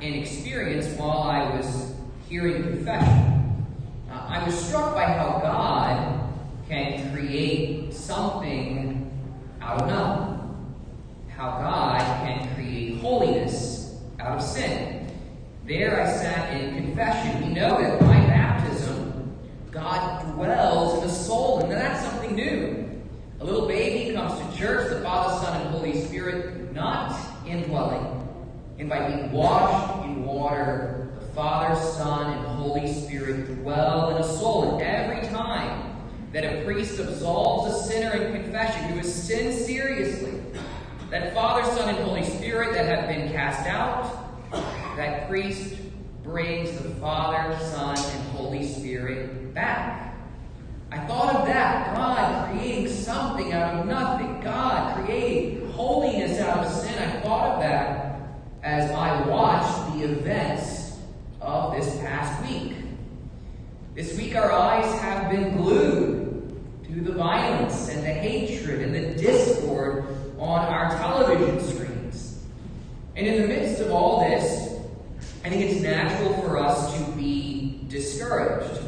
and experience while I was hearing confession. I was struck by how God can create something out of nothing. How God can create holiness out of sin. There I sat in confession. We know that by baptism, God dwells in the soul, and that's something new. A little baby comes to church, the Father, Son, and Holy Spirit, not indwelling. And by being washed in water, the Father, Son, and Holy Spirit dwell in a soul. And every time that a priest absolves a sinner in confession who has sinned seriously, that Father, Son, and Holy Spirit that have been cast out, that priest brings the Father, Son, and Holy Spirit back. I thought of that. God creating something out of nothing. God creating holiness out of sin. I thought of that as I watched the events of this past week. This week our eyes have been glued to the violence and the hatred and the discord on our television screens. And in the midst of all this, I think it's natural for us to be discouraged.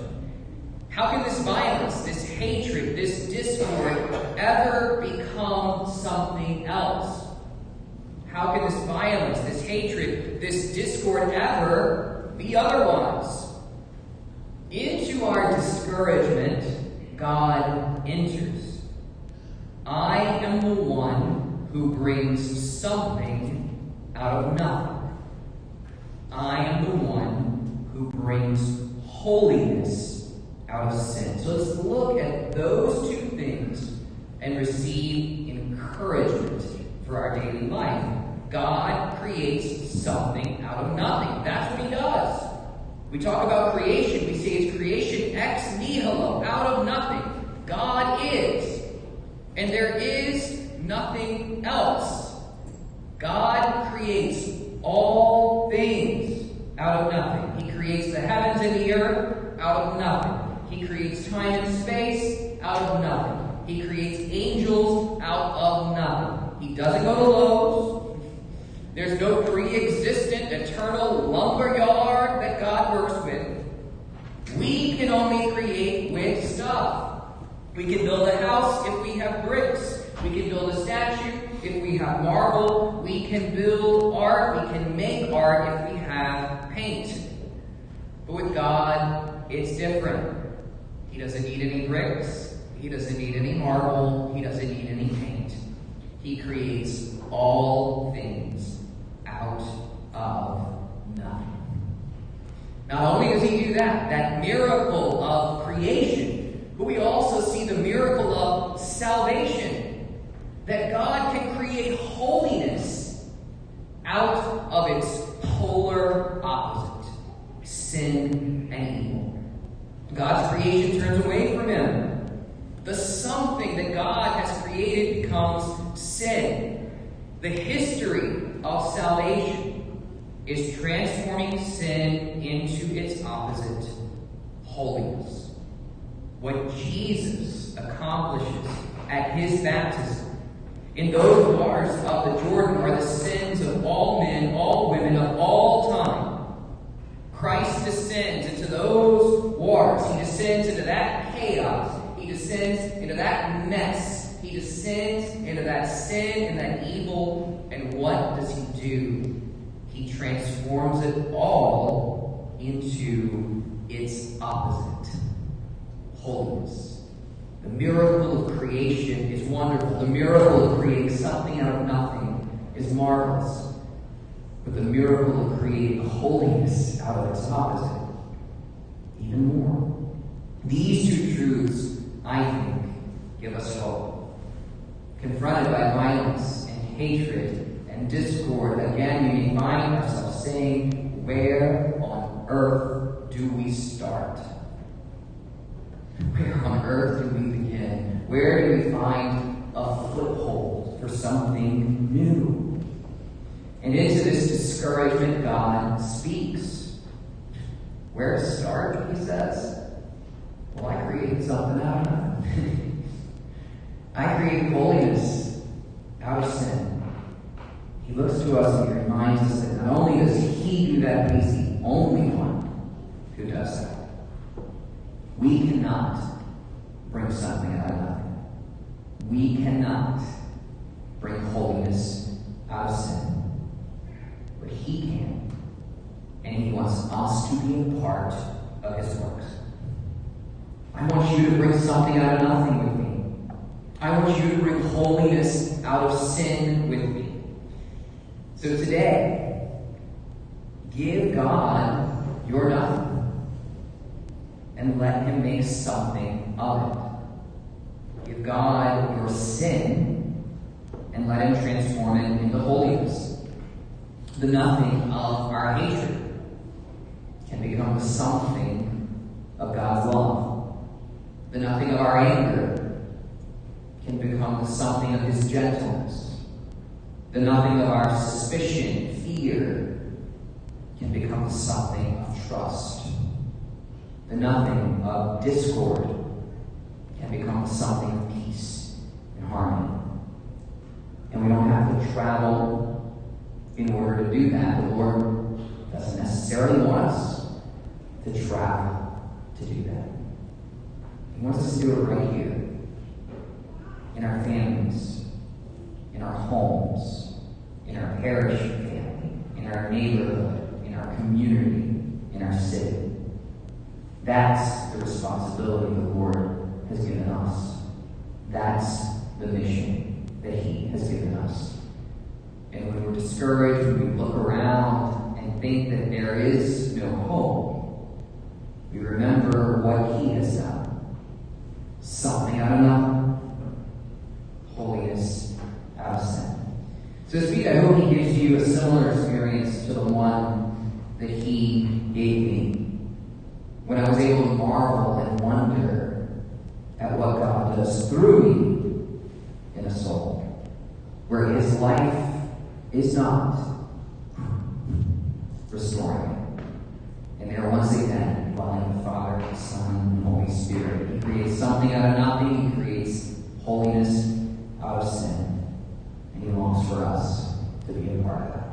How can this violence, this hatred, this discord ever become something else? How can this violence, this hatred, this discord ever be otherwise? Into our discouragement, God enters. I am the one who brings something out of nothing. I am the one who brings holiness out of sin. So let's look at those two things and receive encouragement for our daily life. God creates something out of nothing. That's what he does. We talk about creation. We say it's creation ex nihilo, out of nothing. God is. And there is nothing else. God creates all things out of nothing. He creates the heavens and the earth out of nothing. He creates time and space out of nothing. He creates angels out of nothing. He doesn't go to Lowe's. There's no pre-existent, eternal lumberyard that God works with. We can only create with stuff. We can build a house if we have bricks. We can build a statue if we have marble. We can build art. We can make art if we have paint. But with God, it's different. He doesn't need any bricks. He doesn't need any marble. He doesn't need any paint. He creates all things out of nothing. Not only does he do that miracle of creation, but we also see the miracle of salvation. That God can create holiness out of its polar opposite, sin and evil. God's creation turns away from him. The something that God has created becomes sin. The history of salvation is transforming sin into its opposite, holiness. What Jesus accomplishes at his baptism in those waters of the Jordan are the sins of all men, all women, of all time. Christ descends into those waters. He descends into that chaos. He descends into that mess. He descends into that sin and that evil. And what does he do? He transforms it all into its opposite, holiness. The miracle of creation is wonderful. The miracle of creating something out of nothing is marvelous. But the miracle of creating holiness out of its opposite, even more. These two truths, I think, give us hope. Confronted by violence and hatred and discord, again we may find ourselves saying, where on earth do we start? Where on earth do we begin? Where do we find a foothold for something new? And into this discouragement, God speaks. Where to start, he says? Well, I created something out of nothing. I created holiness out of sin. He looks to us and he reminds us that Not only does he do that, but he's the only one who does that. We cannot bring something out of nothing. We cannot bring holiness out of sin. But he can. And he wants us to be a part of his works. I want you to bring something out of nothing with me. I want you to bring holiness out of sin with me. So today, give God your nothing and let him make something of it. Give God your sin and let him transform it into holiness. The nothing of our hatred can become the something of God's love. The nothing of our anger can become the something of his gentleness. The nothing of our suspicion, fear, can become the something of trust. The nothing of discord can become the something of peace and harmony. And we don't have to travel in order to do that. The Lord doesn't necessarily want us to travel to do that. He wants us to do it right here, in our families, in our homes, in our parish family, in our neighborhood, in our community, in our city. That's the responsibility the Lord has given us. That's the mission that he has given us. And when we're discouraged, when we look around and think that there is no hope, we remember what he has done. Something out of nothing. Holiness out of sin. So to speak, I hope he gives you a similar experience to the one that he gave me, when I was able to marvel and wonder at what God does through me in a soul, where his life is not restoring. And there once again, dwelling the Father, the Son, and the Holy Spirit. He creates something out of nothing. He creates holiness out of sin. And he longs for us to be a part of that.